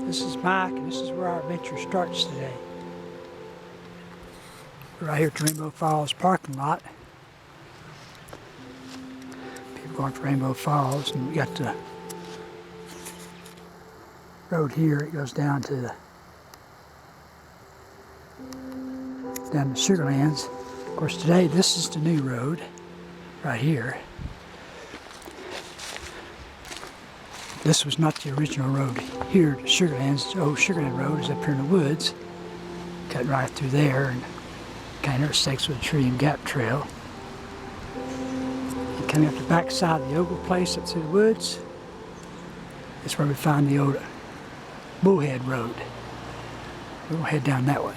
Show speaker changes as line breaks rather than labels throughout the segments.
This is Mike, and this is where our adventure starts today. We're right here at the Rainbow Falls parking lot. People going to Rainbow Falls, and we got the road here. It goes down to Sugarlands. Of course, today this is the new road right here. This was not the original road here to Sugarlands. The old Sugarland Road is up here in the woods. Cut right through there and kind of intersects with the Tree and Gap Trail. And coming up the back side of the Ogle place up through the woods, that's where we find the old Bullhead Road. We'll head down that way.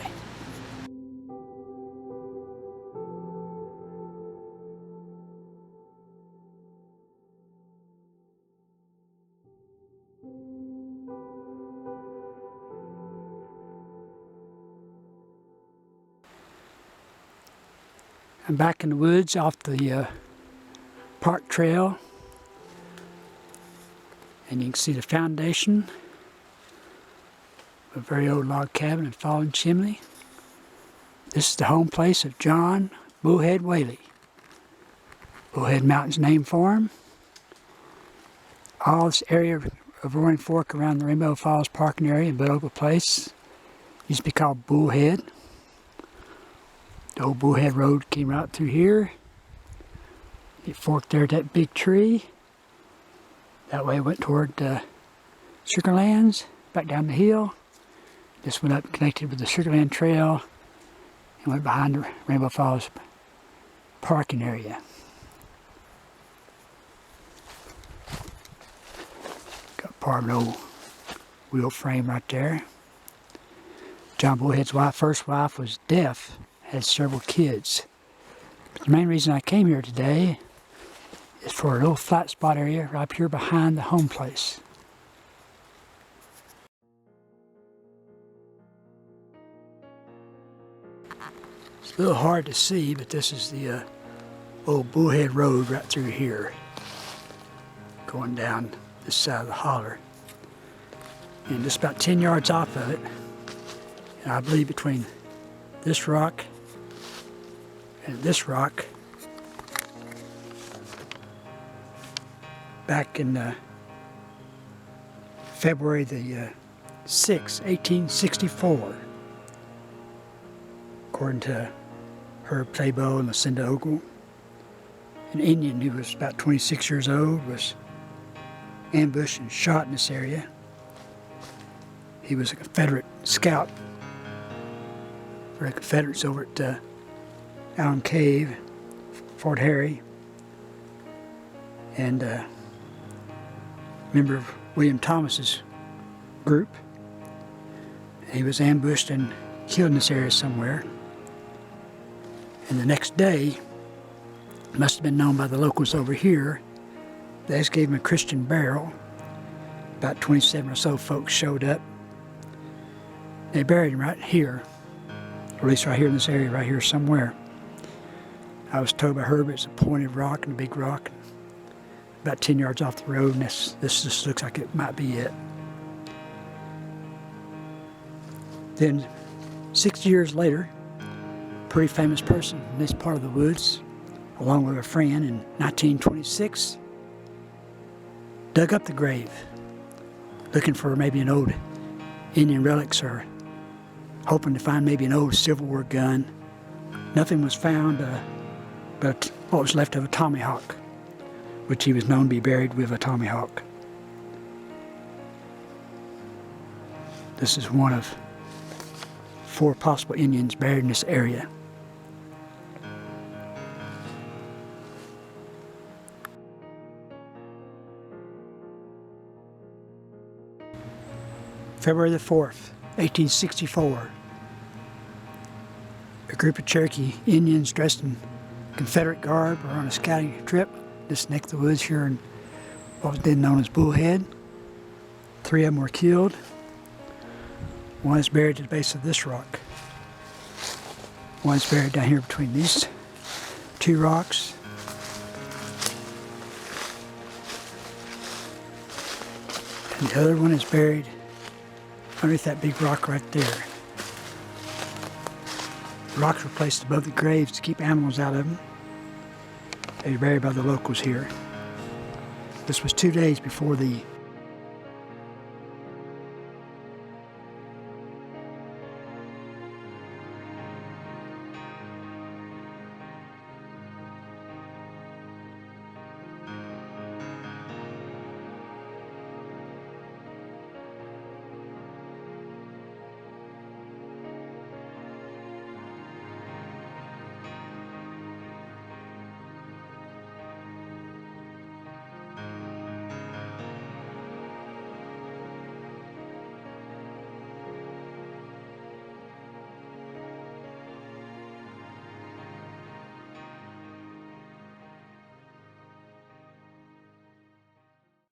I'm back in the woods off the park trail, and you can see the foundation of a very old log cabin and fallen chimney. This is the home place of John Bullhead Whaley. Bullhead Mountain's named for him. All this area of Roaring Fork around the Rainbow Falls parking area and Bud Ogle Place used to be called Bullhead. The old Bullhead Road came right through here. It forked there at that big tree. That way it went toward Sugarlands, back down the hill. Just went up and connected with the Sugarland Trail and went behind the Rainbow Falls parking area. Got part of an old wheel frame right there. John Bullhead's first wife was deaf. Had several kids. But the main reason I came here today is for a little flat spot area right up here behind the home place. It's a little hard to see, but this is the old Bullhead Road right through here, going down this side of the holler. And just about 10 yards off of it, and I believe between this rock and this rock, back in February the 6th, 1864, according to Herb Playbow and Lucinda Ogle, an Indian who was about 26 years old was ambushed and shot in this area. He was a Confederate scout for the Confederates over at Allen Cave, Fort Harry, and a member of William Thomas's group. He was ambushed and killed in this area somewhere. And the next day, it must have been known by the locals over here, they just gave him a Christian burial. About 27 or so folks showed up. They buried him right here, or at least right here in this area, right here somewhere. I was told by Herb it's a pointed rock and a big rock, about 10 yards off the road, and this just looks like it might be it. Then, 60 years later, a pretty famous person in this part of the woods, along with a friend in 1926, dug up the grave, looking for maybe an old Indian relics or hoping to find maybe an old Civil War gun. Nothing was found but what was left of a tomahawk, which he was known to be buried with a tomahawk. This is one of 4 possible Indians buried in this area. February the 4th, 1864. A group of Cherokee Indians dressed in Confederate garb were on a scouting trip just next to the woods here in what was then known as Bullhead. 3 of them were killed. One is buried at the base of this rock. One is buried down here between these 2 rocks. And the other one is buried underneath that big rock right there. The rocks were placed above the graves to keep animals out of them. They were buried by the locals here. This was 2 days before the